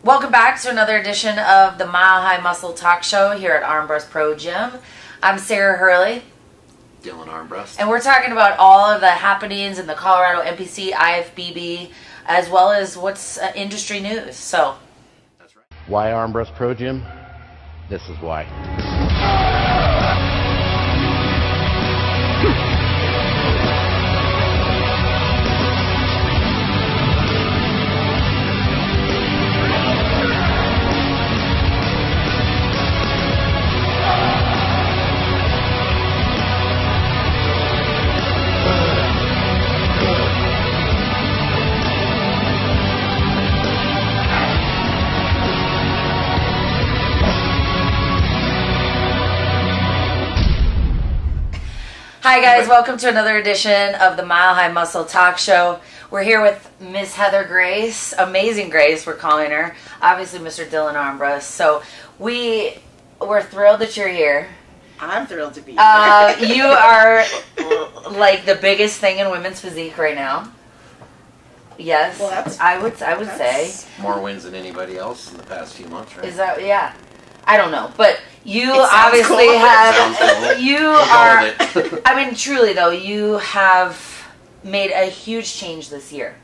Welcome back to another edition of the Mile High Muscle Talk Show here at Armbrust Pro Gym. I'm Sarah Hurley. Dylan Armbrust. And we're talking about all of the happenings in the Colorado NPC IFBB, as well as what's industry news. So, That's right. Why Armbrust Pro Gym? This is why. hi guys, welcome to another edition of the Mile High Muscle Talk Show. We're here with Miss Heather Grace, Amazing Grace, we're calling her. Obviously, Mr. Dylan Armbrust. So we're thrilled that you're here. I'm thrilled to be here. You are like the biggest thing in women's physique right now. Yes, Well, that's- I would say. More wins than anybody else in the past few months, right? Is that, yeah. I don't know, but you sounds obviously cool. have, Sounds cool. you We'll go are, with it. I mean, truly though, you have made a huge change this year,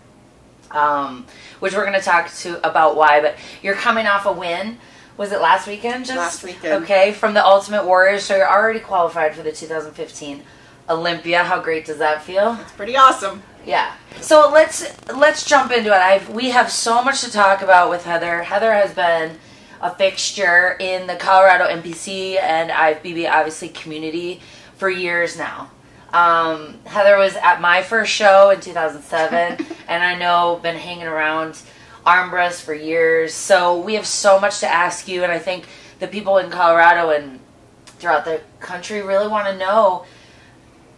which we're going to talk about why, but you're coming off a win. Was it last weekend? Last weekend. Okay, from the Ultimate Warriors, so you're already qualified for the 2015 Olympia. How great does that feel? It's pretty awesome. Yeah. So let's jump into it. We have so much to talk about with Heather. Heather has been a fixture in the Colorado NPC and IFBB, obviously, community for years now. Heather was at my first show in 2007, and I know been hanging around Armbrust for years. So we have so much to ask you, and I think the people in Colorado and throughout the country really want to know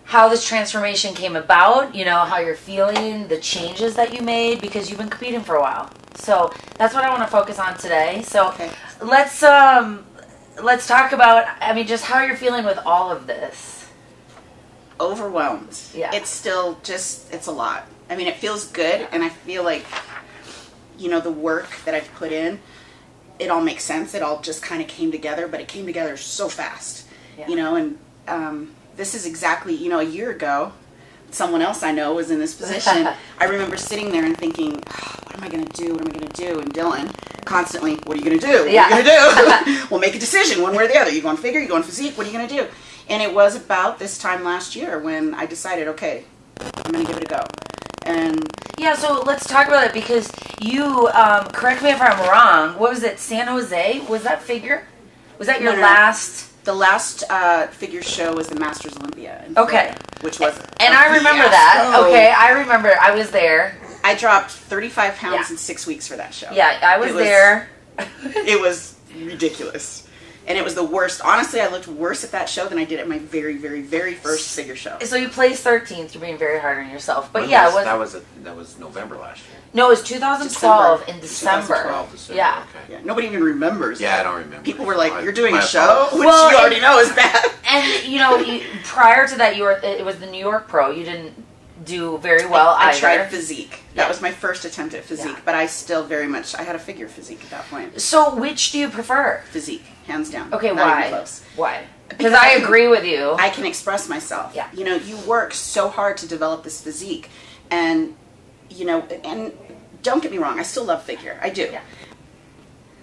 how this transformation came about, you know, how you're feeling, the changes that you made, because you've been competing for a while. So that's what I want to focus on today. So Okay. let's talk about, I mean, just how you're feeling with all of this. Overwhelmed. Yeah. It's still just, it's a lot. I mean, it feels good, and I feel like, you know, the work that I've put in, it all makes sense. It all just kind of came together, but it came together so fast. Yeah. You know, and this is exactly, you know, a year ago, someone else I know was in this position. I remember sitting there and thinking, oh, what am I going to do? What am I going to do? And Dylan constantly, what are you going to do? What Yeah. are you going to do? Well, make a decision one way or the other. You going figure, you going physique, what are you going to do? And it was about this time last year when I decided, okay, I'm going to give it a go. And Yeah, so let's talk about it, because you, correct me if I'm wrong, what was it, San Jose? Was that figure? Was that your No. last? the last figure show was the Masters Olympia in Okay. Florida, which was And a I remember that. fiasco. Okay, I remember. I was there. I dropped 35 pounds Yeah. in 6 weeks for that show. Yeah, I was It was- there. It was ridiculous. And it was the worst. Honestly, I looked worse at that show than I did at my very, very, very first figure show. So you placed 13th. You're being very hard on yourself. But When yeah, was- it was. that was November last year. No, it was 2012 December. in December. 2012 December. Yeah. Okay. Yeah, nobody even remembers. Yeah, that. I don't remember. People were like, My- "You're doing my a show," apologies. which Well, you already know is bad. And you know, prior to that, it was the New York Pro. You didn't do very well I either. tried physique. That Yeah. was my first attempt at physique, Yeah. but I still very much, I had a figure physique at that point. So which do you prefer? Physique, hands down. Okay, Not why? even close. Why? Because Because I I can- agree with you. I can express myself. Yeah. You know, you work so hard to develop this physique, and you know, and don't get me wrong, I still love figure. I do. Yeah.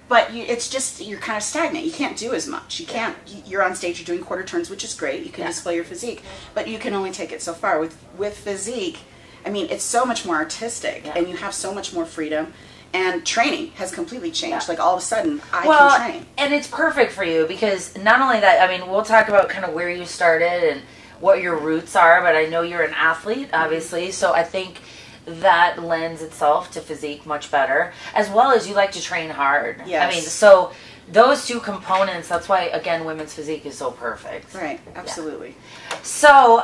But it's just, you're kind of stagnant. You can't do as much. You can't, you're on stage, you're doing quarter turns, which is great. You can Yeah. display your physique, but you can only take it so far. With physique, I mean, it's so much more artistic, Yeah. and you have so much more freedom, and training has completely changed. Yeah. Like, all of a sudden, I well, can train. and it's perfect for you, because not only that, I mean, we'll talk about kind of where you started and what your roots are, but I know you're an athlete, obviously, so I think that lends itself to physique much better, as well as you like to train hard. Yes. I mean, so those two components, that's why, again, women's physique is so perfect. Right, absolutely. So,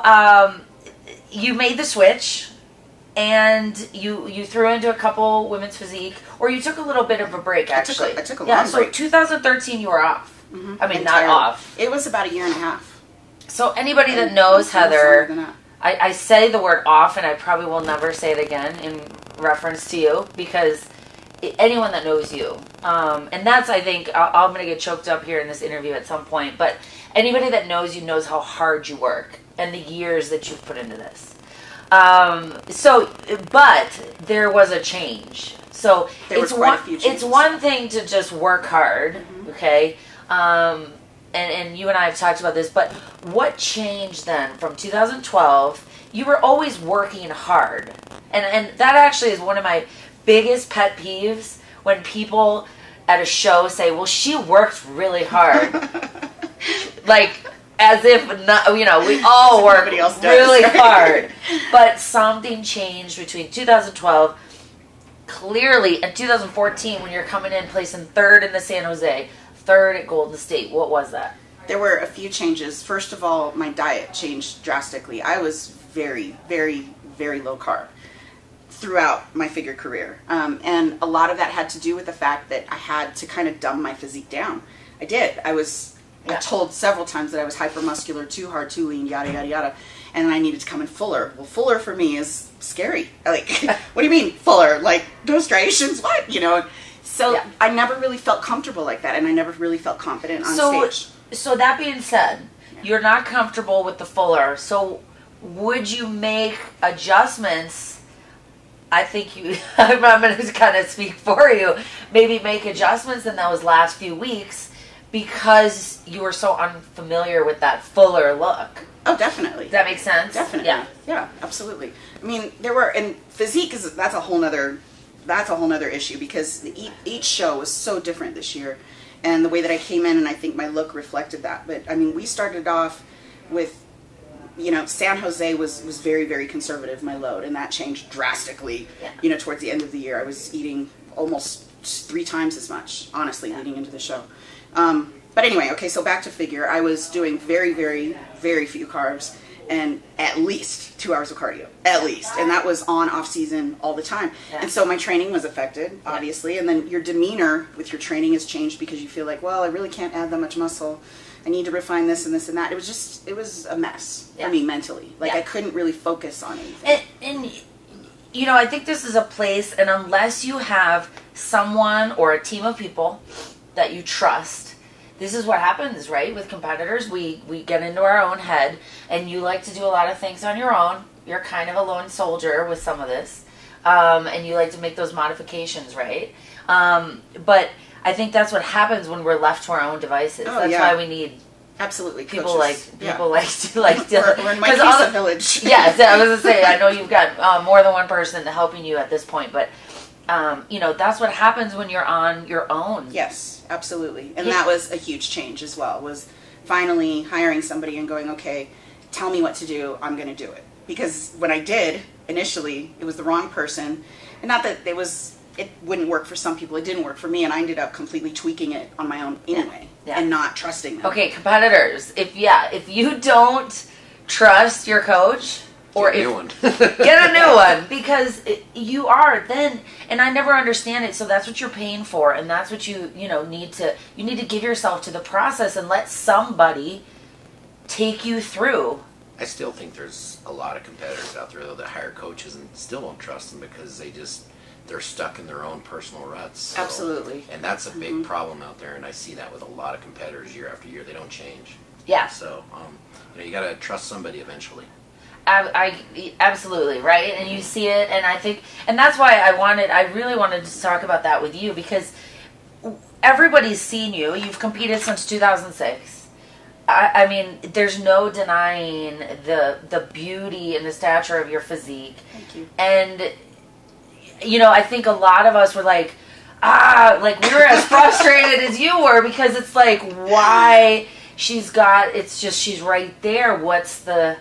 you made the switch, and you threw into a couple women's physique, or you took a little bit of a break, actually. I took a yeah, long so break. 2013 you were off. Mhm. I mean, Entirely. not off. It was about a year and a half. So anybody that And knows almost longer Heather, than that. I say the word off, and I probably will never say it again in reference to you, because anyone that knows you, and that's, I think, I'm going to get choked up here in this interview at some point, but anybody that knows you knows how hard you work and the years that you've put into this. But there was a change. So it's one thing to just work hard, okay? And you and I have talked about this, but what changed then from 2012? You were always working hard. And that actually is one of my biggest pet peeves, when people at a show say, well, she worked really hard. Like, as if, not, we all work really hard. But something changed between 2012, clearly, and 2014, when you're coming in placing third in the San Jose, third at Golden State. What was that? There were a few changes. First of all, my diet changed drastically. I was very, very, very low carb throughout my figure career. And a lot of that had to do with the fact that I had to kind of dumb my physique down. I did. I was told several times that I was hypermuscular, too hard, too lean, yada, yada, yada. And I needed to come in fuller. Well, fuller for me is scary. Like, what do you mean fuller? Like, no striations? What? So I never really felt comfortable like that, and I never really felt confident on stage. So that being said, you're not comfortable with the fuller. So would you make adjustments? I think I'm going to kind of speak for you. Maybe make adjustments in those last few weeks because you were so unfamiliar with that fuller look. Oh, definitely. Does that make sense? Definitely. Yeah, absolutely. I mean, and physique that's a whole nother issue, because each show was so different this year, and the way that I came in, and I think my look reflected that. But I mean, we started off with, San Jose was very, very conservative, my load, and that changed drastically. Towards the end of the year, I was eating almost 3 times as much, honestly, leading into the show. But anyway, okay, so back to figure. I was doing very, very, very few carbs and at least 2 hours of cardio, at least. And that was on, off season, all the time. And so my training was affected, obviously. And then your demeanor with your training has changed because you feel like, well, I really can't add that much muscle. I need to refine this and this and that. It was a mess for me mentally. Like, I couldn't really focus on anything. And I think this is a place, and unless you have someone or a team of people that you trust, this is what happens, right? With competitors, we get into our own head, and you like to do a lot of things on your own. You're kind of a lone soldier with some of this, and you like to make those modifications, right? But I think that's what happens when we're left to our own devices. That's why we need people coaches. like we're in my case, a village. Yes, I was gonna say, I know you've got more than one person helping you at this point, but that's what happens when you're on your own. Yes, absolutely. And that was a huge change as well, was finally hiring somebody and going, okay, tell me what to do, I'm going to do it. Because when I did, initially, it was the wrong person. And not that it wouldn't work for some people, it didn't work for me, and I ended up completely tweaking it on my own anyway, and not trusting them. Okay, competitors, if you don't trust your coach, or get a new one. Get a new one, because you are then, and I never understand it. So that's what you're paying for, and that's what you need to give yourself to the process and let somebody take you through. I still think there's a lot of competitors out there though that hire coaches and still don't trust them because they're stuck in their own personal ruts. So, absolutely. And that's a big problem out there, and I see that with a lot of competitors year after year. They don't change. Yeah. So you got to trust somebody eventually. I absolutely, right? And you see it, and I think, and that's why I really wanted to talk about that with you, because everybody's seen you. You've competed since 2006. I mean, there's no denying the beauty and the stature of your physique. Thank you. And I think a lot of us were like we were as frustrated as you were, because it's like, why she's right there. What's the...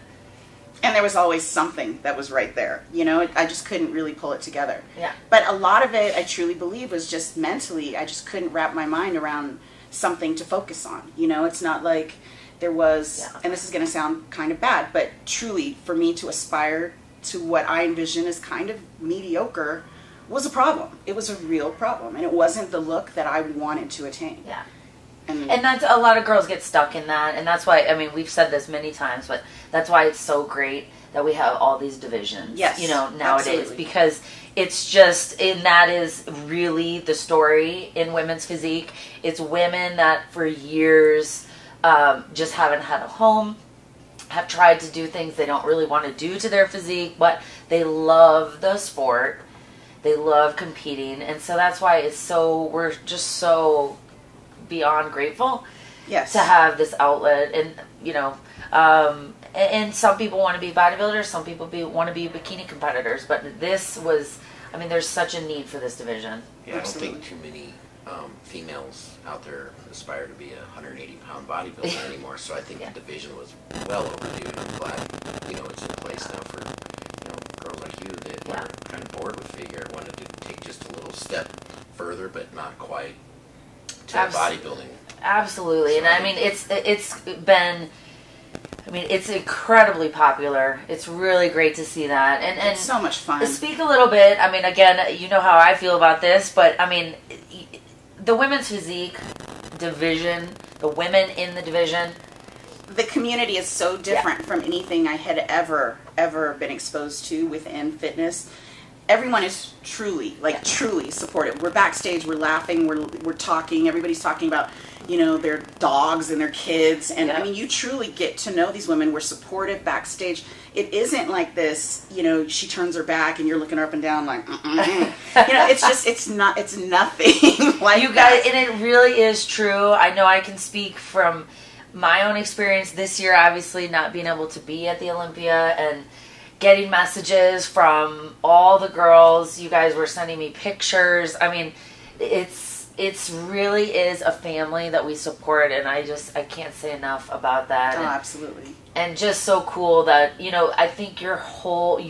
And there was always something that was right there. I just couldn't really pull it together. Yeah. But a lot of it, I truly believe, was just mentally. I just couldn't wrap my mind around something to focus on. It's not like there was, and this is going to sound kind of bad, but truly, for me to aspire to what I envision as kind of mediocre was a problem. It was a real problem. And it wasn't the look that I wanted to attain. Yeah. And that's, a lot of girls get stuck in that, and that's why, we've said this many times, but that's why it's so great that we have all these divisions, yes, nowadays, absolutely. because it's just, and that is really the story in women's physique. It's women that for years just haven't had a home, have tried to do things they don't really want to do to their physique, but they love the sport. They love competing. And so that's why we're just so beyond grateful to have this outlet. And, you know, and some people want to be bodybuilders, some people want to be bikini competitors, but this was, I mean, there's such a need for this division. Yeah, I don't think too many females out there aspire to be a 180-pound bodybuilder anymore, so I think the division was well overdue, and I'm glad, you know, it's in place now for, you know, girls like you that were kind of bored with figure, wanted to take just a little step further, but not quite to bodybuilding. Absolutely, so, and I mean, it's been... I mean, it's incredibly popular. It's really great to see that. And it's so much fun. Speak a little bit. I mean, again, you know how I feel about this, but I mean, the women's physique division, the women in the division. The community is so different from anything I had ever been exposed to within fitness. Everyone is truly supportive. We're backstage, we're laughing, we're talking, everybody's talking about, you know, their dogs and their kids, and I mean, you truly get to know these women. We're supportive backstage. It isn't like this, you know, she turns her back and you're looking her up and down like, you know, it's just, it's nothing like you guys, and it really is true. I know I can speak from my own experience this year, obviously not being able to be at the Olympia and getting messages from all the girls. You guys were sending me pictures. I mean, it's really is a family that we support, and I can't say enough about that. Oh, absolutely. And just so cool that, you know, I think your whole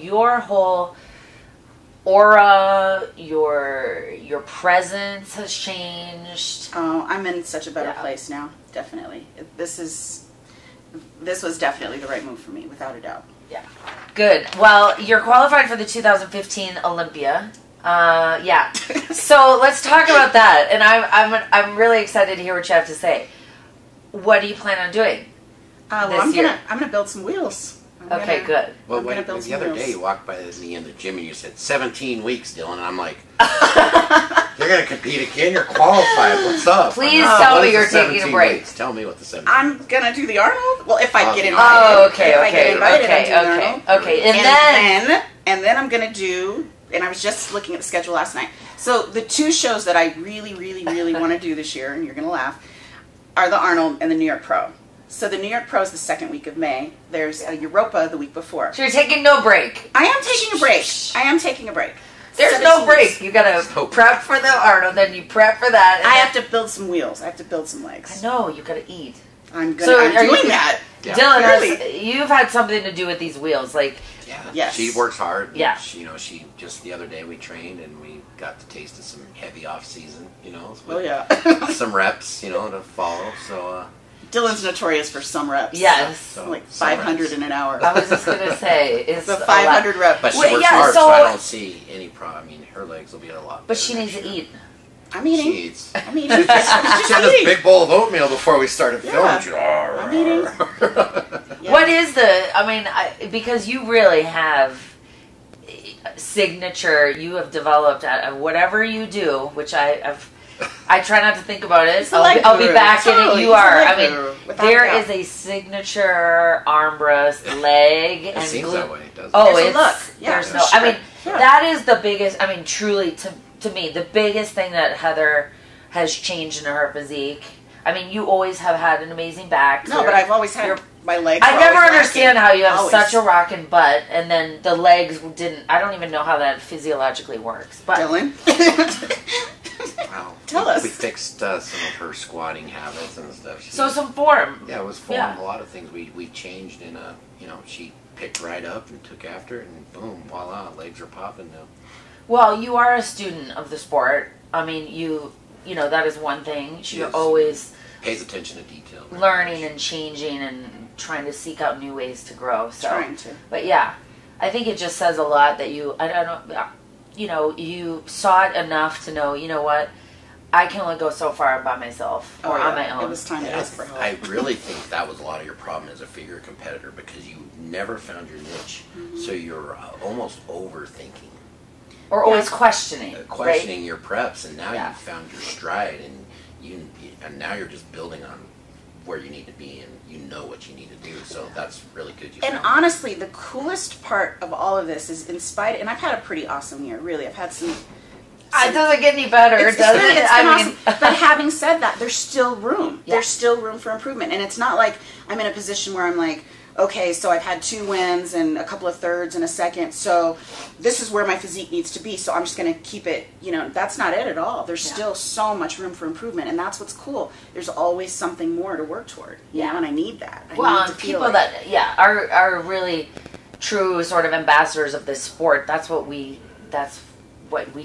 aura, your presence has changed. Oh, I'm in such a better place now. Definitely. This was definitely the right move for me, without a doubt. Yeah. Good. Well, you're qualified for the 2015 Olympia. So let's talk about that. And I'm really excited to hear what you have to say. What do you plan on doing this year? I'm gonna build some wheels. Good. Well, the other day you walked by me in the gym and you said 17 weeks, Dylan, and I'm like, you're gonna compete again? You're qualified. What's up? Please tell me you're taking a break. Weeks? Tell me what the 17. I'm gonna do the Arnold. Well, if I get invited. Oh, okay. And then I'm gonna do. And I was just looking at the schedule last night. So the two shows that I really want to do this year, and you're going to laugh, are the Arnold and the New York Pro. So the New York Pro is the second week of May. There's a Europa the week before. So you're taking no break. I am taking a break. There's no break. You got to prep for the Arnold, then you prep for that. I have to build some wheels. I have to build some legs. I know. You got to eat. I'm doing that. Yeah. Dylan, you've had something to do with these wheels. Like, yes. She works hard. Yeah. She just the other day we trained and we got to taste of some heavy off season, you know. Some reps, you know, to follow. So Dylan's notorious for some reps. Yes. So, like 500 in an hour. I was just gonna say it's the 500 reps. But she works hard, so I don't see any problem. I mean, her legs will be a lot better. But she needs to eat. I'm eating. She eats. I'm eating. She had this big bowl of oatmeal before we started filming. I'm eating. What is because you really have signature, you have developed at whatever you do, which I try not to think about it. I'll be back in it. You are. I mean, there is a signature armrest, leg, it and seems that way, doesn't it? Oh, it's look. Yeah, there's no. I mean, that is the biggest. I mean, truly to me, the biggest thing that Heather has changed in her physique. I mean, you always have had an amazing back. No, but I've always had my legs. I never understand how you have such a rockin' butt, and then the legs didn't. I don't even know how that physiologically works. But Dylan, wow. Tell us. We fixed some of her squatting habits and stuff. Some form. Yeah, it was form. Yeah. A lot of things we changed in a. You know, she picked right up and took after it, and boom, voila, legs are popping now. Well, you are a student of the sport. I mean, you know, that is one thing. You're always pays attention to detail. Learning and changing and trying to seek out new ways to grow. So, trying to. But yeah, I think it just says a lot that you saw it enough to know, you know what, I can only go so far by myself or on my own. It was time to ask for help. I really think that was a lot of your problem as a figure competitor because you never found your niche. Mm-hmm. So you're almost overthinking. Or always questioning. Questioning right? your preps, and now Yeah. you've found your stride, and now you're just building on where you need to be, and you know what you need to do. So that's really good. And honestly, the coolest part of all of this is, in spite, and I've had a pretty awesome year. Really, I've had some. It doesn't get any better, does it? It's been I mean, awesome. But having said that, there's still room. Yeah. There's still room for improvement, and it's not like I'm in a position where I'm like, okay, so I've had 2 wins and a couple of thirds and a second, so this is where my physique needs to be, so I'm just going to keep it, that's not it at all. There's still so much room for improvement, and that's what's cool. There's always something more to work toward, you know, and I need that. I need to feel people that, are really true sort of ambassadors of this sport, that's what we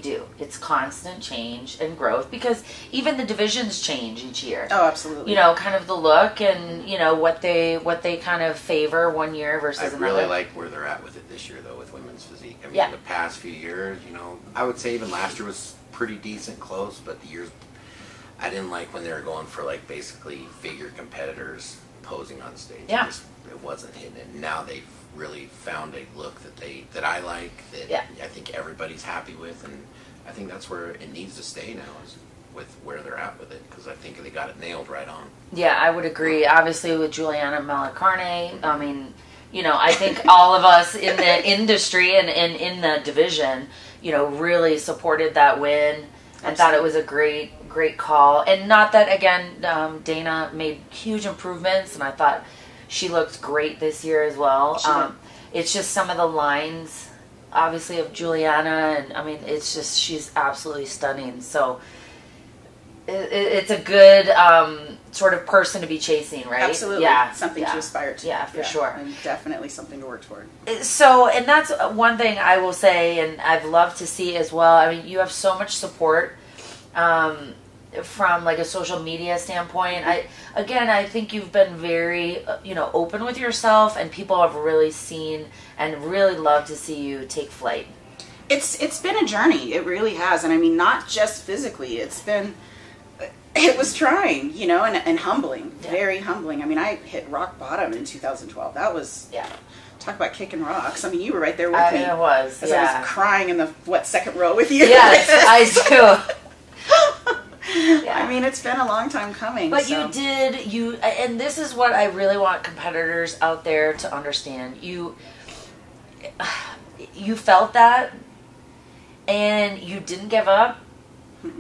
do. It's constant change and growth, because even the divisions change each year. Oh, absolutely. Kind of the look and what they kind of favor one year versus another. I really like where they're at with it this year, though, with women's physique. I mean, the past few years, I would say even last year was pretty decent, close, but the years I didn't like when they were going for like basically figure competitors posing on stage. Yeah. It wasn't hitting it. Now they've really found a look that I like, that I think everybody's happy with, and I think that's where it needs to stay now, is with where they're at with it, because I think they got it nailed right on. Yeah, I would agree. Obviously with Juliana Malacarne, I mean, I think all of us in the industry and in the division, really supported that win and thought it was a great call. And not that, again, Dana made huge improvements, and I thought she looked great this year as well. It's just some of the lines, obviously, of Juliana, and I mean, it's just, she's absolutely stunning. So it's a good sort of person to be chasing, right? Absolutely. Yeah. Something to aspire to. Yeah, for sure. And definitely something to work toward. So, and that's one thing I will say, and I've loved to see as well. I mean, you have so much support from like a social media standpoint. I think you've been very, open with yourself, and people have really seen and really love to see you take flight. It's been a journey. It really has. And I mean, not just physically. It was trying, and humbling, very humbling. I mean, I hit rock bottom in 2012. That was, talk about kicking rocks. I mean, you were right there with me. I was, as I was crying in the, second row with you. Yes, I do. I mean, it's been a long time coming. But and this is what I really want competitors out there to understand. You felt that, and you didn't give up.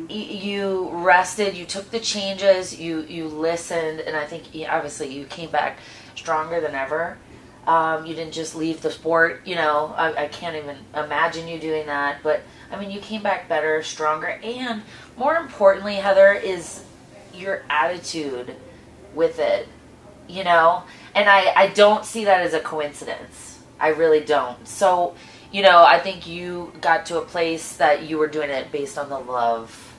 You rested, you took the changes, you listened, and I think obviously you came back stronger than ever. You didn't just leave the sport, I can't even imagine you doing that, but I mean, you came back better, stronger, and more importantly, Heather, is your attitude with it, and I don't see that as a coincidence. I really don't. So, I think you got to a place that you were doing it based on the love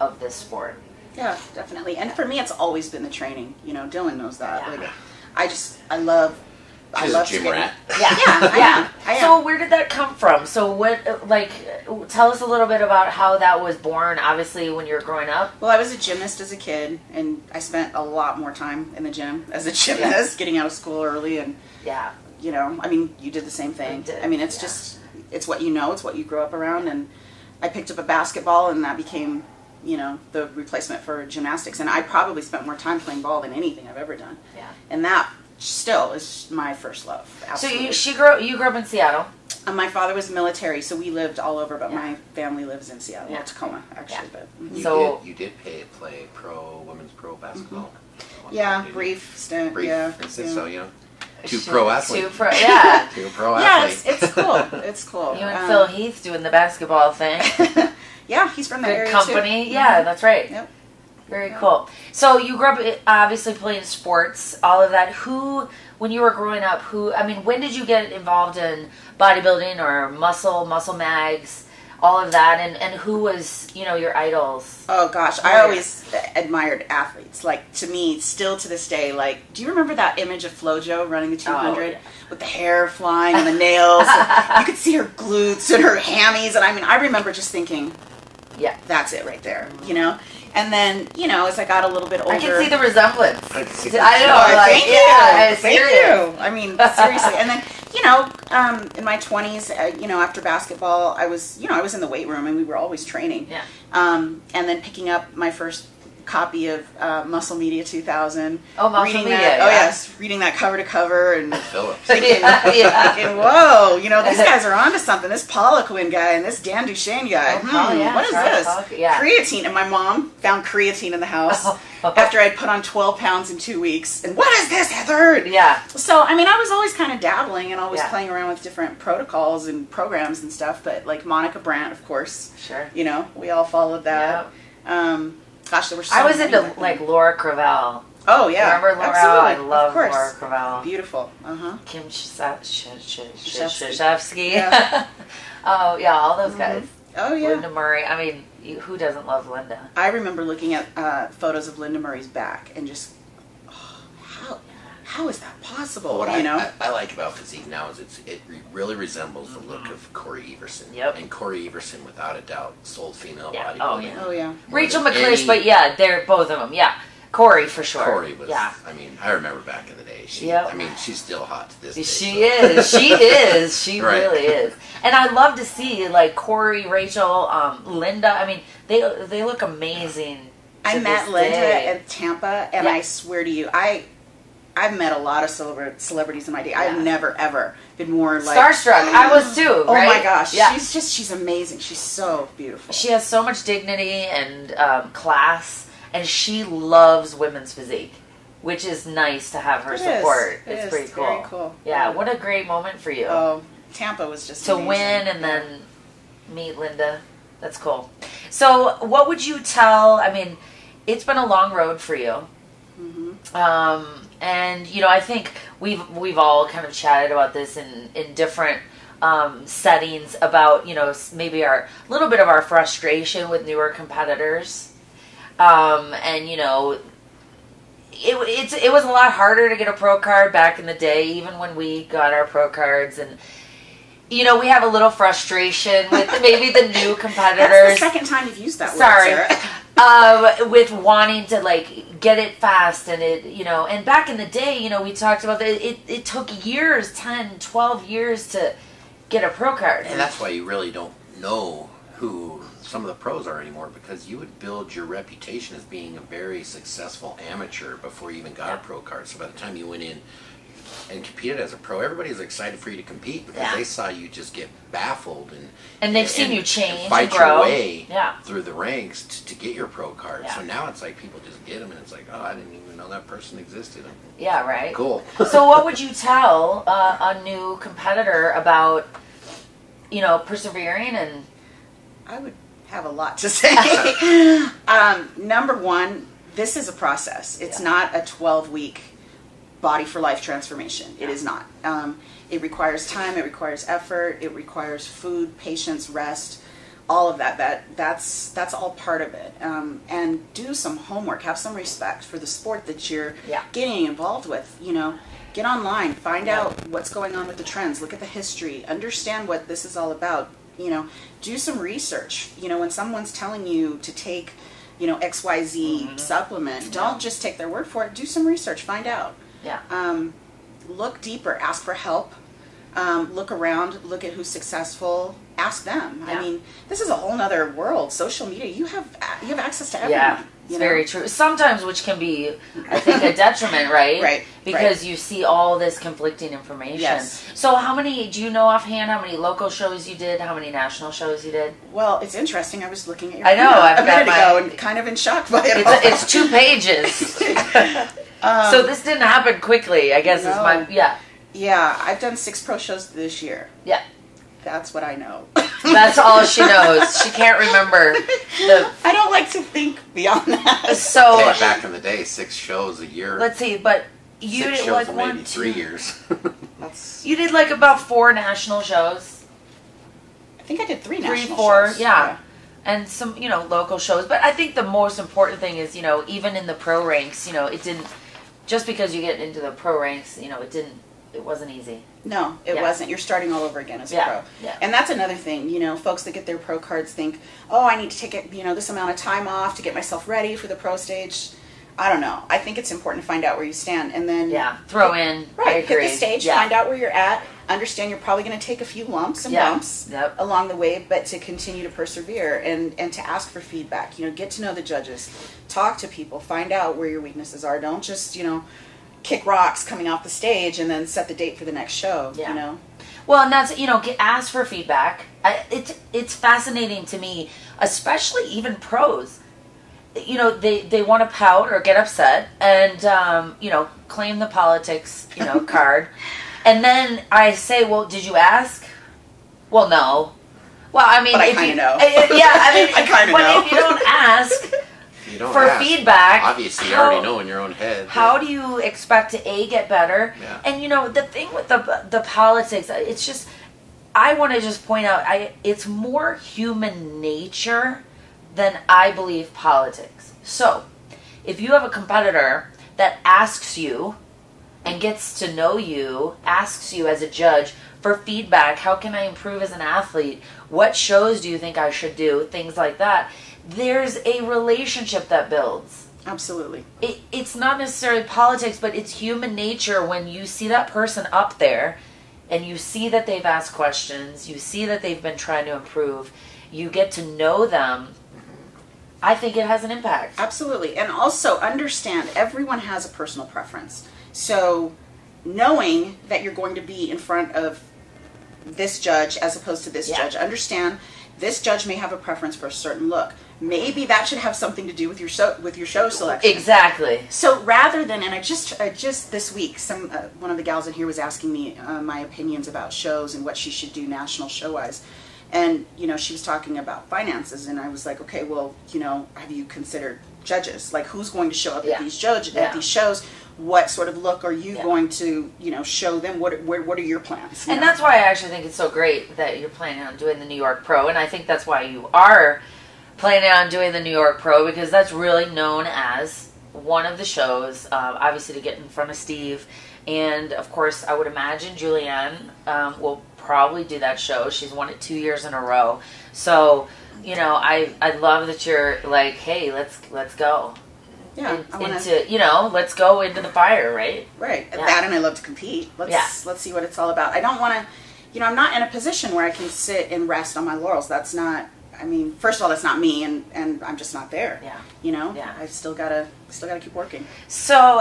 of this sport. Yeah, definitely. And for me, it's always been the training. Dylan knows that. Yeah. Like, I love gym rat. I am. So where did that come from? So tell us a little bit about how that was born, obviously, when you were growing up. Well, I was a gymnast as a kid, and I spent a lot more time in the gym as a gymnast, getting out of school early, and I mean, you did the same thing. I mean, it's just, it's what it's what you grow up around, and I picked up a basketball, and that became, the replacement for gymnastics, and I probably spent more time playing ball than anything I've ever done. Yeah. And that still is my first love. Absolutely. So you grew up in Seattle? My father was military, so we lived all over, but my family lives in Seattle, Tacoma, actually. Yeah. But you did play women's pro basketball. Yeah, brief stint. So 2 pro athletes. 2 pro, yeah. 2 pro athletes. Yeah, it's cool. It's cool. You and Phil Heath doing the basketball thing. Yeah, he's from the area company. Too. Yeah, that's right. Yep. Very cool. So you grew up obviously playing sports, all of that. When you were growing up, when did you get involved in bodybuilding or muscle mags, all of that, and who was, your idols? Oh gosh, I always admired athletes. Like, to me, still to this day, like, do you remember that image of FloJo running the 200 with the hair flying and the nails? You could see her glutes and her hammies, and I remember just thinking, yeah, that's it right there, And then, you know, as I got a little bit older, I can see the resemblance. I can see I know. Oh, Like, thank you. yeah, Thank serious. you. I mean, seriously. And then, you know, in my 20s, you know, after basketball, I was in the weight room and we were always training. Yeah. And then picking up my first copy of Muscle Media 2000. Oh, Muscle reading Media, that, yeah. Oh, yes. Reading that cover to cover and Phillips. thinking, whoa, you know, these guys are onto something. This Poliquin guy and this Dan Duchesne guy. What is this? Yeah. Creatine. And my mom found creatine in the house after I'd put on 12 pounds in 2 weeks. And what is this, Heather? Yeah. So, I mean, I was always kind of dabbling and always Yeah. playing around with different protocols and programs and stuff. But like Monica Brandt, of course. Sure. You know, we all followed that. Gosh, there were so I was many into back then. like Laura Cravel. Oh, yeah. Remember Laura? Absolutely. I love of course. Laura Cravel. Beautiful. Kim Shashevsky. Yeah. Oh, yeah, all those guys. Oh, yeah. Linda Murray. I mean, who doesn't love Linda? I remember looking at photos of Linda Murray's back and just, how is that possible? What you know? I like about Physique now is it really resembles the look of Corey Everson. Yep. And Corey Everson, without a doubt, sold female Yeah. bodybuilding. Oh, yeah. Oh, yeah. Rachel than McClish, any- but yeah, they're both of them. Yeah. Corey for sure. Corey was, Yeah. I mean, I remember back in the day. Yep. I mean, she's still hot to this day. She is. She is. She Right. really is. And I love to see like Corey, Rachel, Linda. I mean, they look amazing. I to met this Linda day. at Tampa, and Yeah. I swear to you, I've met a lot of celebrities in my day. I've Yeah. never, ever been more like... Starstruck. I was too, Oh right? my gosh. Yeah. She's amazing. She's so beautiful. She has so much dignity and class, and she loves women's physique, which is nice to have her It is. support. It It's is. pretty cool. Very cool. Yeah, what a great moment for you. Oh, Tampa was just to amazing. win and then meet Linda. That's cool. So what would you tell, I mean, it's been a long road for you. And, you know, I think we've all kind of chatted about this in different settings about, you know, maybe a little bit of our frustration with newer competitors. And, you know, it was a lot harder to get a pro card back in the day, even when we got our pro cards. And, you know, we have a little frustration with maybe the new competitors. That's the second time you've used that word, Sorry. Sarah. With wanting to like get it fast and it, you know, and back in the day, you know, we talked about that it took years, 10, 12 years to get a pro card. And that's why you really don't know who some of the pros are anymore, because you would build your reputation as being a very successful amateur before you even got a pro card. So by the time you went in and competed as a pro, everybody's excited for you to compete because they saw you just get baffled and they've seen you change and fight and grow. your way Yeah. through the ranks to get your pro card. Yeah. So now it's like people just get them and it's like, oh, I didn't even know that person existed. Yeah, right. Cool. So what would you tell a new competitor about, you know, persevering and... I would have a lot to say. Number one, this is a process. It's not a 12-week body for life transformation. It is not. It requires time, it requires effort, it requires food, patience, rest, all of that. That's all part of it. And do some homework, have some respect for the sport that you're getting involved with. You know, get online, find out what's going on with the trends, look at the history, understand what this is all about. You know, do some research. You know, when someone's telling you to take, you know, XYZ supplement, don't just take their word for it. Do some research, find out. Yeah. Look deeper, ask for help, look around, look at who's successful, ask them. Yeah. I mean, this is a whole nother world. Social media, you have access to everyone. Yeah, it's very true. Sometimes, which can be, I think, a detriment, right? Right. Because you see all this conflicting information. Yes. So do you know offhand how many local shows you did, how many national shows you did? Well, it's interesting. I was looking at your I know, email I've a minute got ago and kind of in shock by it all. It's 2 pages. So this didn't happen quickly, I guess. No. Yeah. Yeah, I've done 6 pro shows this year. Yeah. That's what I know. That's all she knows. She can't remember. I don't like to think beyond that. So Hey, back in the day, 6 shows a year. let's see, but you 6 did shows like in 1, maybe 3 2. years. You did like about 4 national shows. I think I did 3 3, national 4, shows. yeah. And some, you know, local shows. But I think the most important thing is, you know, even in the pro ranks, you know, it didn't, just because you get into the pro ranks, you know, it didn't it wasn't easy. No, it wasn't. You're starting all over again as a pro. Yeah. And that's another thing, you know, folks that get their pro cards think, oh, I need to take, you know, this amount of time off to get myself ready for the pro stage. I don't know. I think it's important to find out where you stand and then throw in. Right, hit the stage, find out where you're at, understand you're probably going to take a few lumps and bumps along the way, but to continue to persevere and to ask for feedback. You know, get to know the judges, talk to people, find out where your weaknesses are. Don't just, you know, kick rocks coming off the stage and then set the date for the next show, you know. Well, and that's, you know, ask for feedback. It's fascinating to me, especially even pros. You know, they want to pout or get upset and, you know, claim the politics, you know, card. And then I say, well, did you ask? Well, no. Well, I mean, but I kind of know. Yeah, I mean, I kind of know. But if you don't ask for feedback, obviously you already know in your own head. How do you expect to get better? Yeah. And, you know, the thing with the politics, it's just, I want to just point out, it's more human nature than I believe politics. So, if you have a competitor that asks you and gets to know you, asks you as a judge for feedback, how can I improve as an athlete? What shows do you think I should do? Things like that. There's a relationship that builds. Absolutely. It's not necessarily politics, but it's human nature when you see that person up there and you see that they've asked questions, you see that they've been trying to improve, you get to know them. I think it has an impact. Absolutely. And also understand everyone has a personal preference. So knowing that you're going to be in front of this judge as opposed to this judge, understand this judge may have a preference for a certain look. Maybe that should have something to do with your show selection. Exactly. So rather than, and I just this week, one of the gals in here was asking me my opinions about shows and what she should do national show-wise. And, you know, she was talking about finances, and I was like, okay, well, you know, have you considered judges? Like, who's going to show up at these at these shows? What sort of look are you going to, you know, show them? What are your plans? And that's why I actually think it's so great that you're planning on doing the New York Pro, and I think that's why you are planning on doing the New York Pro, because that's really known as one of the shows, obviously to get in front of Steve. And, of course, I would imagine Julianne will probably do that show. She's won it 2 years in a row. So, you know, I love that you're like, hey, let's go. Yeah, you know, let's go into the fire, right? Right. Yeah. That, and I love to compete. Let's see what it's all about. I don't want to, you know, I'm not in a position where I can sit and rest on my laurels. That's not, I mean, first of all, that's not me, and I'm just not there. Yeah. You know. Yeah. I've still gotta keep working. So,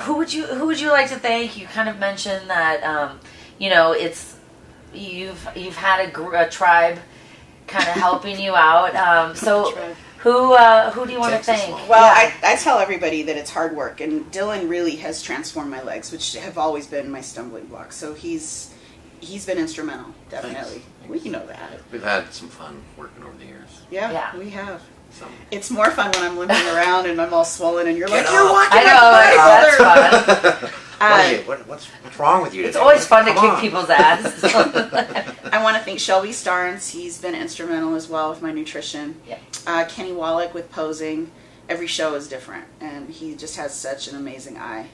who would you like to thank? You kind of mentioned that, you know, you've had a tribe kind of helping you out. So who do you want to thank? Well, I tell everybody that it's hard work, and Dylan really has transformed my legs, which have always been my stumbling block. So he's been instrumental, definitely. Thanks. We know that. We've had some fun working over the years. Yeah. We have. It's more fun when I'm limping around and I'm all swollen and you're like, you're walking that's fun. What's wrong with you today? It's always fun to kick people's ass. I want to thank Shelby Starnes. He's been instrumental as well with my nutrition. Yeah. Kenny Wallach with posing. Every show is different, and he just has such an amazing eye.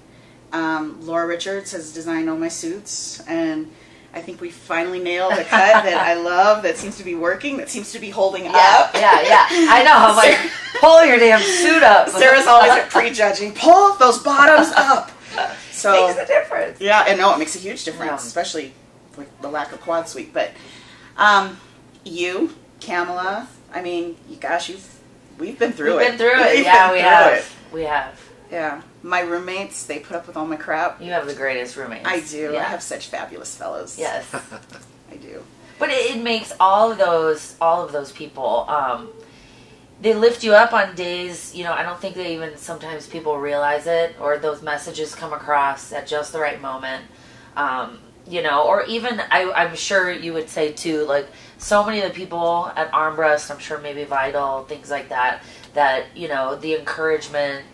Laura Richards has designed all my suits, and I think we finally nailed a cut that I love, that seems to be working, that seems to be holding up. Yeah. I know. I'm like, pull your damn suit up. Sarah's always like prejudging. Pull those bottoms up. So makes a difference. Yeah, and no, it makes a huge difference, especially with the lack of quad sweep. But you, Kamala, I mean, gosh, we've been through it. We've been through it. Yeah, we have. We have. Yeah. My roommates, they put up with all my crap. You have the greatest roommates. I do. Yeah. I have such fabulous fellows. Yes. I do. But it makes all of those people, they lift you up on days, you know, I don't think they even, sometimes people realize it, or those messages come across at just the right moment. You know, or even, I'm sure you would say too, like, so many of the people at Armbrust, I'm sure maybe Vital, things like that, you know, the encouragement.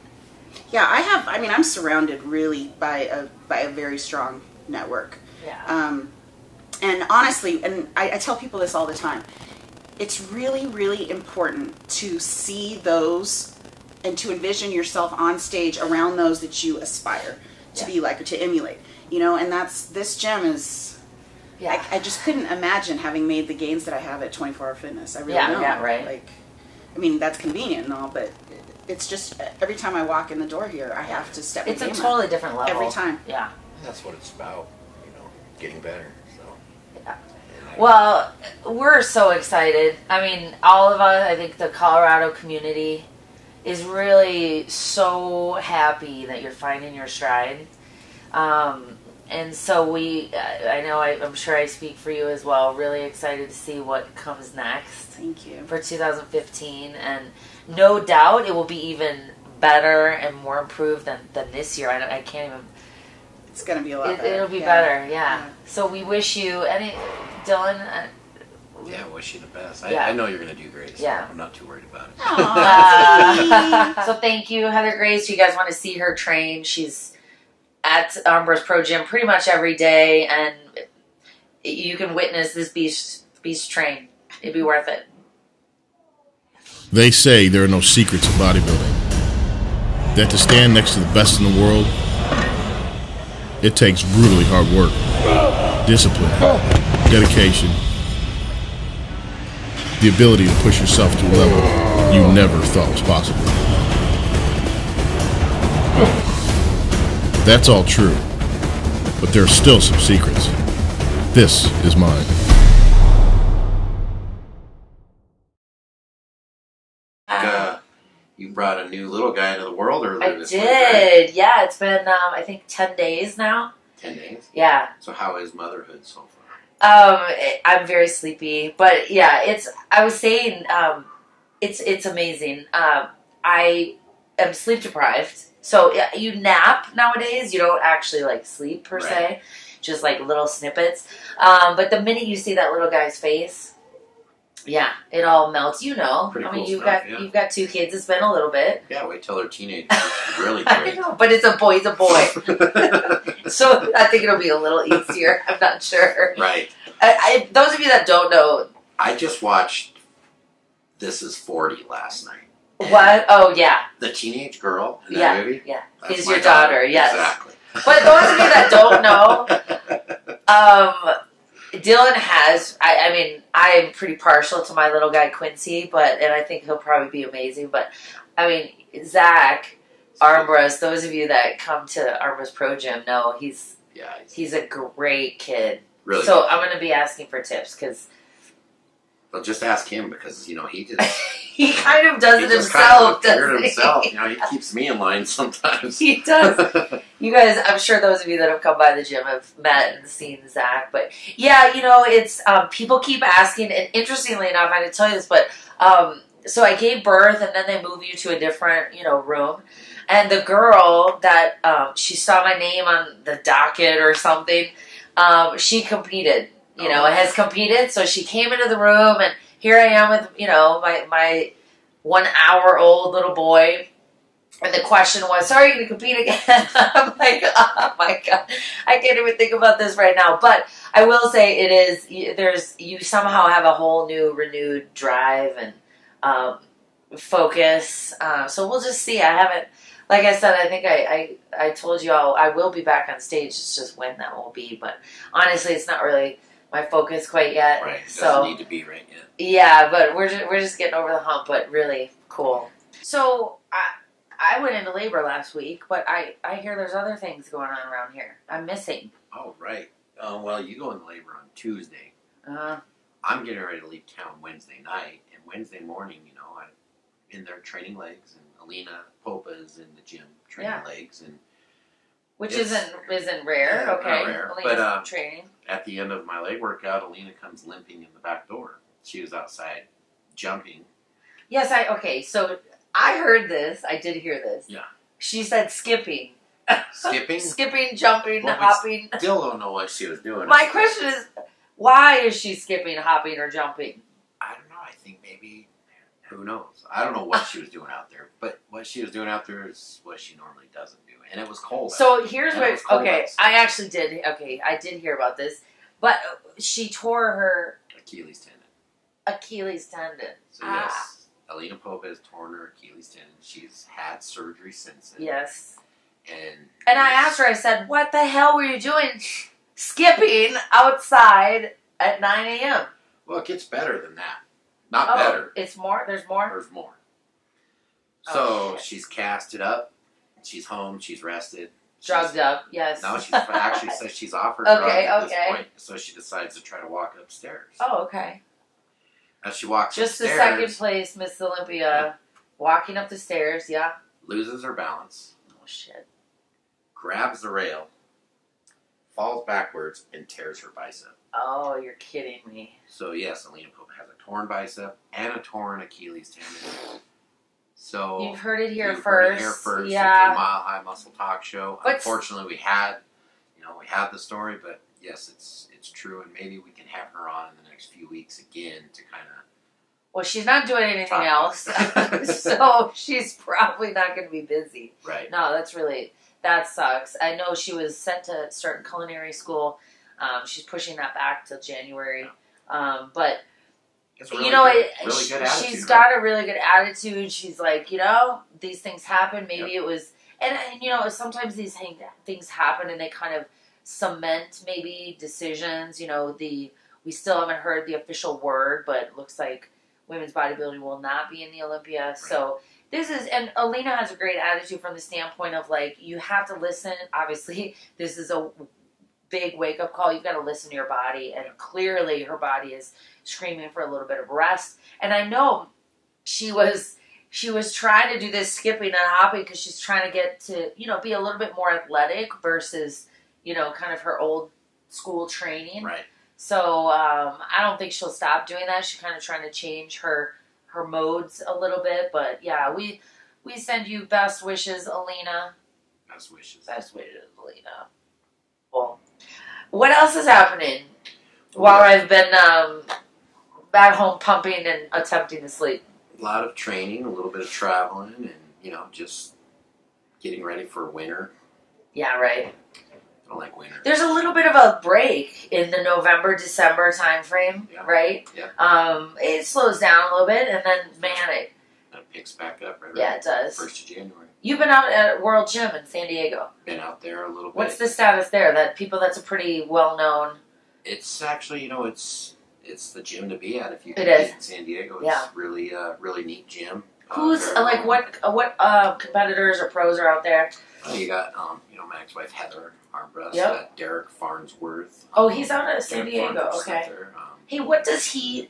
Yeah, I'm surrounded really by a very strong network. Yeah. And honestly, and I tell people this all the time, it's really, really important to see those and to envision yourself on stage around those that you aspire to be like or to emulate. You know, and this gym is, Yeah. I just couldn't imagine having made the gains that I have at 24 Hour Fitness. I really don't. Yeah, right. Like, I mean, that's convenient and all, but it's just every time I walk in the door here, I have to step. It's my a game totally up. different level. Every time. Yeah. That's what it's about, you know, getting better. So. Yeah. Well, we're so excited. I mean, all of us, I think the Colorado community is really so happy that you're finding your stride. And so I know I'm sure I speak for you as well, really excited to see what comes next. Thank you. For 2015. And no doubt it will be even better and more improved than this year. I can't even... It's going to be a lot better. It'll be better, yeah. So we wish you... Dylan... Yeah, I wish you the best. Yeah. I know you're going to do great, so Yeah. I'm not too worried about it. So thank you, Heather Grace. You guys want to see her train. She's at Armbrust Pro Gym pretty much every day, and you can witness this beast train. It'd be worth it. They say there are no secrets of bodybuilding. That to stand next to the best in the world, it takes brutally hard work, discipline, dedication, the ability to push yourself to a level you never thought was possible. That's all true, but there are still some secrets. This is mine. You brought a new little guy into the world earlier this week, right? I did. Yeah, it's been, I think, 10 days now. 10 days? Yeah. So how is motherhood so far? I'm very sleepy, but yeah, I was saying, it's amazing. I am sleep deprived. So you nap nowadays. You don't actually like sleep per se, just like little snippets. But the minute you see that little guy's face, yeah, it all melts. You know, Pretty I mean, cool you've stuff, got you've got 2 kids. It's been a little bit. Yeah, wait till they're teenagers. It's really I great. know, but it's a boy. He's a boy. So I think it'll be a little easier. I'm not sure. Right. Those of you that don't know, I just watched This Is 40 last night. what? Oh yeah, The teenage girl in that movie? yeah. That's Is my your daughter? Yes. Exactly. But those of you that don't know, Dylan has. I mean, I'm pretty partial to my little guy Quincy, and I think he'll probably be amazing. But I mean, Zach Armbrust. Those of you that come to Armbrust Pro Gym know he's a great kid. Really so good. I'm going to be asking for tips because. Well, just ask him because, you know, he just... He kind of does it just himself, kind of doesn't he? himself. You know, he keeps me in line sometimes. He does. You guys, I'm sure those of you that have come by the gym have met and seen Zach. But yeah, you know, it's people keep asking, and interestingly enough, I didn't tell you this, but so I gave birth, and then they move you to a different, you know, room. And the girl that she saw my name on the docket or something, she competed. You know, has competed. So she came into the room, and here I am with, you know, my 1-hour-old little boy. And the question was, so are you going to compete again? I'm like, oh my God, I can't even think about this right now. But I will say you somehow have a whole new renewed drive and focus. So we'll just see. I haven't, like I said, I think I told you all, I will be back on stage. It's just when that will be. But honestly, it's not really my focus quite yet. Right. It doesn't need to be right yet. Yeah, but we're just getting over the hump, but really cool. So I went into labor last week, but I hear there's other things going on around here. I'm missing. Oh, right. Well, you go into labor on Tuesday. I'm getting ready to leave town Wednesday night, and Wednesday morning, you know, I'm in there training legs, and Alena Pope is in the gym training legs, and which isn't rare. Yeah, okay, not rare. Alena's But training. At the end of my leg workout, Alena comes limping in the back door. She was outside jumping. Yes, okay. So I heard this. I did hear this. Yeah. She said skipping. Skipping? Skipping, jumping, Well, hopping. Still don't know what she was doing. My question is, why is she skipping, hopping, or jumping? I don't know. I think maybe, who knows? I don't know what she was doing out there, but what she was doing out there is what she normally doesn't do. And it was cold. So here's what, okay, outside. I actually did, I did hear about this, but she tore her Achilles tendon. So yes, Alena Pope has torn her Achilles tendon. She's had surgery since then. Yes. And I asked her, I said, what the hell were you doing skipping outside at 9 a.m.? Well, it gets better than that. Not better. It's more? There's more? There's more. So she's casted up. She's home. She's rested. Drugged up, yes. No, she's actually says she's off her drug at this point. So she decides to try to walk upstairs. Oh, okay. As she walks just upstairs. Just the second place, Miss Olympia, walking up the stairs, yeah. Loses her balance. Oh, shit. Grabs the rail. Falls backwards and tears her bicep. Oh, you're kidding me. So, yes, Alena Pope has a torn bicep and a torn Achilles tendon. So you've heard it here first. Heard it here first. Yeah. It's a Mile High Muscle Talk Show. But unfortunately, we had the story, but yes, it's true, and maybe we can have her on in the next few weeks again to kind of. Well, she's not doing anything else, so she's probably not going to be busy. Right. No, that sucks. I know she was sent to start culinary school. She's pushing that back till January, but. Really good attitude, she's got a really good attitude. She's like, these things happen. Maybe it was, and sometimes these things happen and they kind of cement maybe decisions. We still haven't heard the official word, but it looks like women's bodybuilding will not be in the Olympia. Right. So and Alena has a great attitude from the standpoint of like, you have to listen. Obviously, this is a big wake-up call. You've got to listen to your body, and clearly her body is screaming for a little bit of rest. And I know she was trying to do this skipping and hopping because she's trying to get to, be a little bit more athletic versus, kind of her old school training. Right. So I don't think she'll stop doing that. She's kind of trying to change her modes a little bit. But yeah, we send you best wishes, Alena. Best wishes. Best wishes, Alena. Well, what else is happening while I've been at home pumping and attempting to sleep? A lot of training, a little bit of traveling, and, just getting ready for winter. Yeah, right. I don't like winter. There's a little bit of a break in the November-December time frame, right? Yeah. It slows down a little bit, and then, it picks back up right it does. 1st of January. You've been out at World Gym in San Diego. Been out there a little bit. What's the status there? That's a pretty well-known... It's actually, it's the gym to be at if you can be in San Diego. It's really, really neat gym. Who's, what competitors or pros are out there? You got, Mac's wife Heather, armbrust. Yep. Derek Farnsworth. Oh, he's out at San Diego. Okay. Hey, what does he...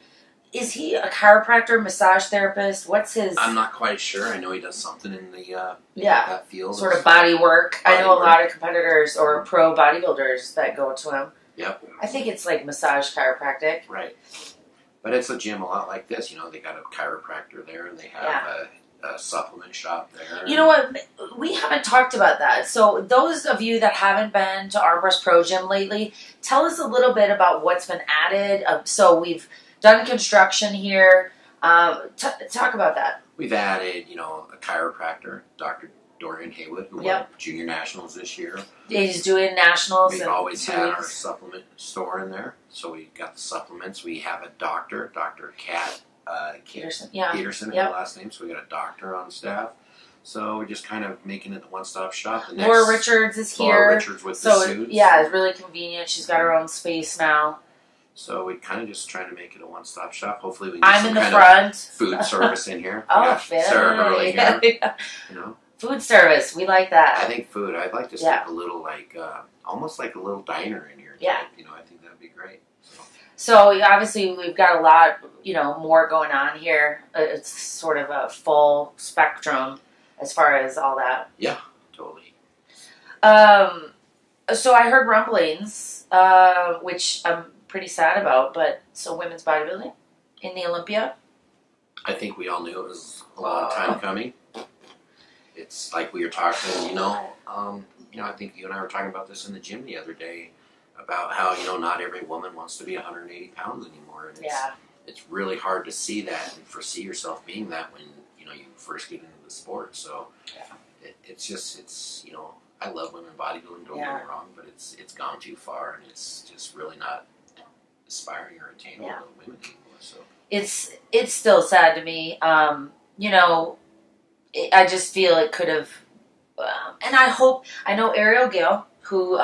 Is he a chiropractor, massage therapist? What's his... I'm not quite sure. I know he does something in the that field. Sort of body work. I know a lot of competitors or pro bodybuilders that go to him. Yep. I think it's like massage chiropractic. Right. But it's a gym a lot like this. They got a chiropractor there. They have a supplement shop there. You know what? We haven't talked about that. So those of you that haven't been to Armbrust Pro Gym lately, tell us a little bit about what's been added. So we've done construction here. Talk about that. We've added, a chiropractor, Dr. Dorian Haywood, who won Junior Nationals this year. Yeah, he's doing Nationals. We've always had our supplement store in there. So we got the supplements. We have a doctor, Dr. Kat Peterson. Peterson is her last name. So we got a doctor on staff. So we're just kind of making it the one-stop shop. Laura Richards is here. Laura Richards with the suits. Yeah, it's really convenient. She's got her own space now. So we kind of just trying to make it a one-stop shop. Hopefully we can get some kind of food service in here. Sarah Hurley here. Yeah. Food service. We like that. I think food. I'd like to stick a little almost like a little diner in here. Yeah. I think that would be great. So obviously we've got a lot, more going on here. It's sort of a full spectrum as far as all that. Yeah, totally. So I heard rumblings, which I'm pretty sad about, but so women's bodybuilding in the Olympia? I think we all knew it was a long time coming. It's like we were talking, I think you and I were talking about this in the gym the other day about how, not every woman wants to be 180 pounds anymore. And it's really hard to see that and foresee yourself being that when, you first get into the sport. So it's I love women bodybuilding, don't get me wrong, but it's gone too far and it's just really not aspiring or attainable to women anymore. So it's still sad to me. I just feel it could have and I know Ariel Gill, who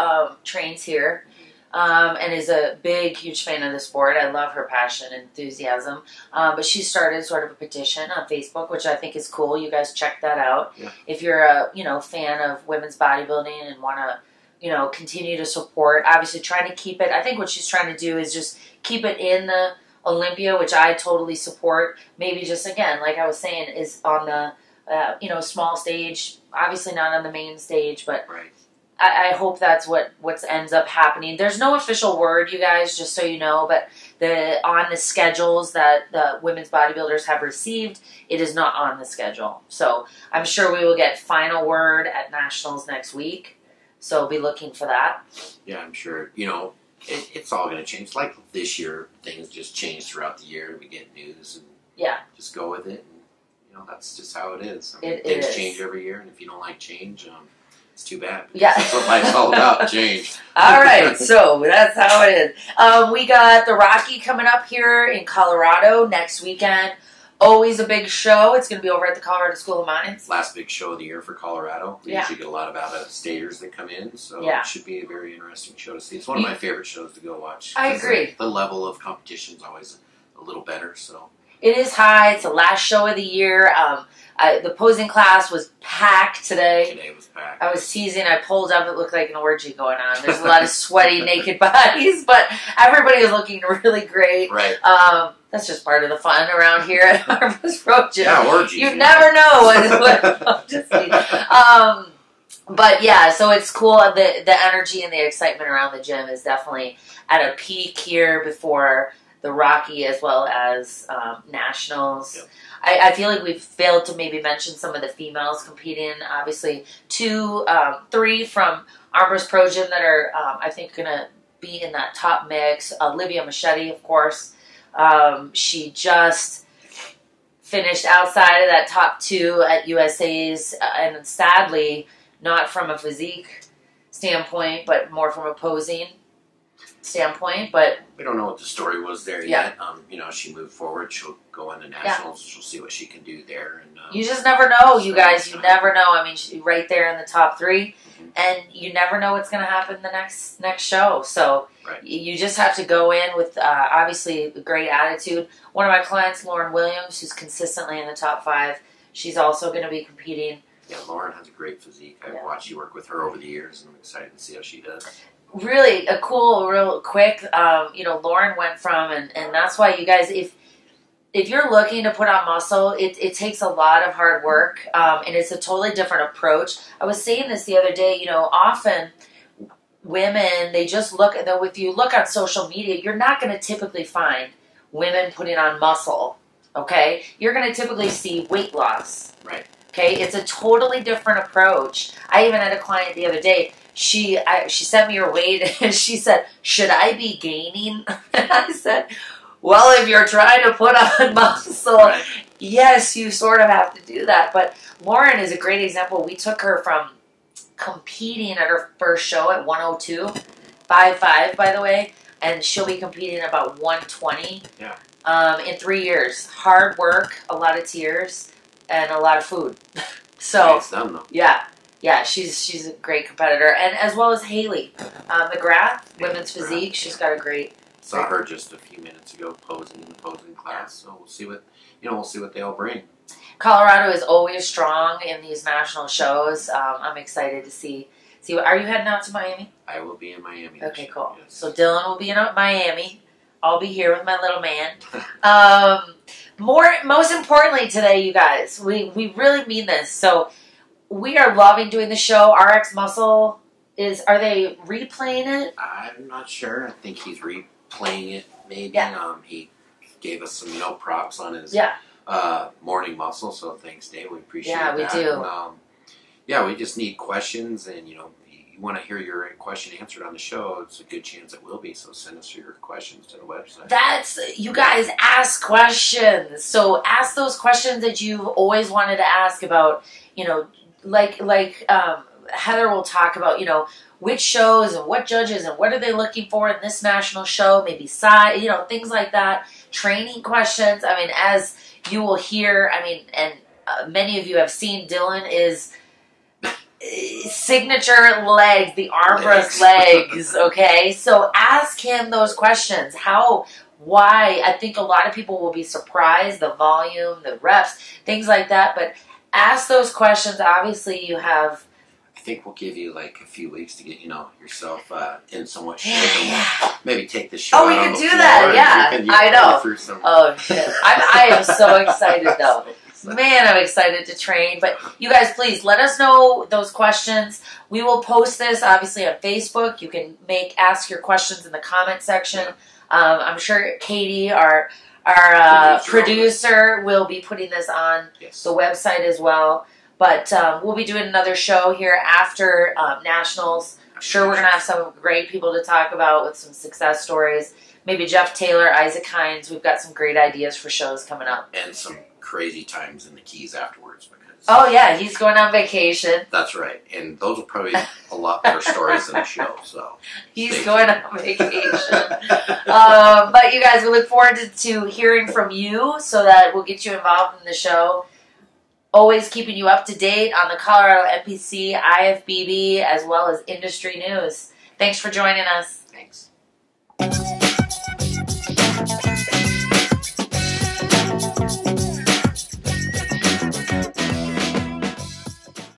trains here, and is a big, huge fan of the sport. I love her passion and enthusiasm. But she started sort of a petition on Facebook, which I think is cool. You guys check that out. Yeah. If you're a fan of women's bodybuilding and want to continue to support, obviously trying to keep it. I think what she's trying to do is just keep it in the Olympia, which I totally support. Maybe just, again, like I was saying, is on the, small stage, obviously not on the main stage, but Right. I hope that's what ends up happening. There's no official word, you guys, just so you know, but on the schedules that the women's bodybuilders have received, it is not on the schedule. So I'm sure we will get final word at Nationals next week. So be looking for that. Yeah, I'm sure. It's all going to change. Like this year, things just change throughout the year. We get news and just go with it. And, that's just how it is. Things change every year, and if you don't like change, it's too bad. Yeah. That's what life's all about, change. All right, so that's how it is. We got the Rocky coming up here in Colorado next weekend. Always a big show. It's going to be over at the Colorado School of Mines. Last big show of the year for Colorado. We usually get a lot of out-of-staters that come in, so it should be a very interesting show to see. It's one of my favorite shows to go watch. I agree. The level of competition is always a little better, so. It is high. It's the last show of the year. The posing class was packed today. Today was packed. I was teasing. I pulled up. It looked like an orgy going on. There's a lot of sweaty, naked bodies, but everybody is looking really great. Right. That's just part of the fun around here at Harvest Pro Gym. Yeah, orgies. You never know what just but yeah, so it's cool. The energy and the excitement around the gym is definitely at a peak here before the Rocky as well as Nationals. Yep. I feel like we've failed to maybe mention some of the females competing. Obviously, 3 from Armbrust Pro Gym that are, I think, going to be in that top mix. Olivia Machete, of course. She just finished outside of that top 2 at USA's, and sadly, not from a physique standpoint, but more from a posing standpoint. But we don't know what the story was there yet. She moved forward. She'll go into Nationals. She'll see what she can do there. And you just never know, you guys. You never know. I mean, she's right there in the top 3, and you never know what's going to happen the next show. So you just have to go in with obviously a great attitude. One of my clients, Lauren Williams, who's consistently in the top 5, she's also going to be competing. Yeah, Lauren has a great physique. I've watched you work with her over the years, and I'm excited to see how she does. Really a cool, real quick. Lauren went from, and that's why you guys, if you're looking to put on muscle, it takes a lot of hard work, and it's a totally different approach. I was saying this the other day. Often women, they just look, and if you look on social media, you're not going to typically find women putting on muscle. Okay, you're going to typically see weight loss. Right. Okay, it's a totally different approach. I even had a client the other day. She sent me her weight, and she said, "Should I be gaining?" And I said, "Well, if you're trying to put on muscle, yes, you sort of have to do that." But Lauren is a great example. We took her from competing at her first show at 102, 5'5", by the way, and she'll be competing at about 120 in 3 years. Hard work, a lot of tears, and a lot of food. So it's done, though. Yeah, she's a great competitor, and as well as Haley McGrath, women's physique. She's got a great. Saw her just a few minutes ago posing in the posing class, so we'll see what they all bring. Colorado is always strong in these national shows. I'm excited to see. Are you heading out to Miami? I will be in Miami. Okay, cool. Yes. So Dylan will be in Miami. I'll be here with my little man. Most importantly today, you guys, we really mean this. So we are loving doing the show. RX Muscle are they replaying it? I'm not sure. I think he's replaying it. Maybe. Yeah. He gave us some props on his morning muscle. So thanks, Dave. We appreciate that. Yeah, we do. We just need questions, and you want to hear your question answered on the show. It's a good chance it will be. So send us your questions to the website. You guys ask questions. So ask those questions that you've always wanted to ask about. Like Heather will talk about, which shows and what judges and what are they looking for in this national show, maybe size, things like that. Training questions. I mean, as you will hear, and many of you have seen, Dylan signature legs, the armrest legs, okay? So ask him those questions. How, why? I think a lot of people will be surprised, the volume, the reps, things like that, but ask those questions. Obviously, you have... I think we'll give you like a few weeks to get, yourself in somewhat shape. Yeah. Maybe take the show. Oh, we could do that, yeah. I know. Oh, shit. I am so excited, though. Man, I'm excited to train. But you guys, please let us know those questions. We will post this, obviously, on Facebook. You can ask your questions in the comment section. I'm sure Katie, our producer, will be putting this on the website as well. But we'll be doing another show here after Nationals. I'm sure we're going to have some great people to talk about with some success stories. Maybe Jeff Taylor, Isaac Hines. We've got some great ideas for shows coming up. And some crazy times in the Keys afterwards. Because oh, yeah. He's going on vacation. That's right. And those will probably be a lot better stories than the show. So he's going on vacation. But you guys, we look forward to hearing from you so that we'll get you involved in the show. Always keeping you up to date on the Colorado NPC IFBB as well as industry news. Thanks for joining us. Thanks.